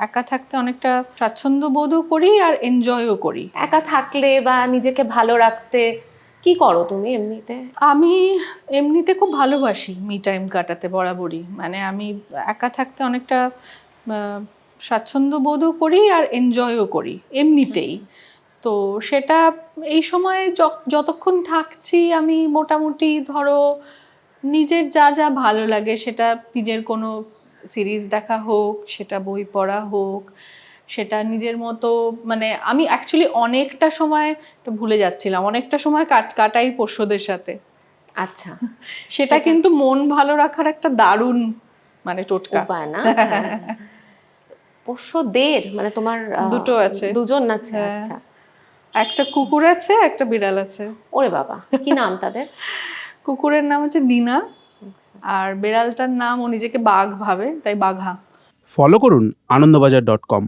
একা থাকতে অনেকটা স্বাচ্ছন্দ্য বোধও করি আর এনজয়ও করি। একা থাকলে বা নিজেকে ভালো রাখতে কি করো তুমি এমনিতে? আমি এমনিতে খুব ভালোবাসি মি টাইম কাটাতে বরাবরই। মানে আমি একা থাকতে অনেকটা স্বাচ্ছন্দ্য বোধও করি আর এনজয়ও করি এমনিতেই। তো সেটা এই সময়ে যতক্ষণ থাকছি আমি মোটামুটি ধরো নিজের যা যা ভালো লাগে, সেটা নিজের কোনো সিরিজ দেখা হোক, সেটা বই পড়া হোক, সেটা নিজের মতো, মানে আমি অ্যাকচুয়ালি অনেকটা সময় ভুলে যাচ্ছিলাম, অনেকটা সময় কাটাই পোষ্যদের সাথে। আচ্ছা, সেটা কিন্তু মন ভালো রাখার একটা দারুণ মানে টোটকা। উপায় না? পোষ্যদের মানে তোমার দুটো আছে। দুজন আছে? হ্যাঁ, আচ্ছা, একটা কুকুর আছে, একটা বিড়াল আছে। ওরে বাবা, কি নাম তাদের? কুকুরের নাম হচ্ছে ডিনা, আর বিড়ালটার নাম ও নিজেকে বাঘ ভাবে, তাই বাঘা। ফলো করুন আনন্দবাজার.com।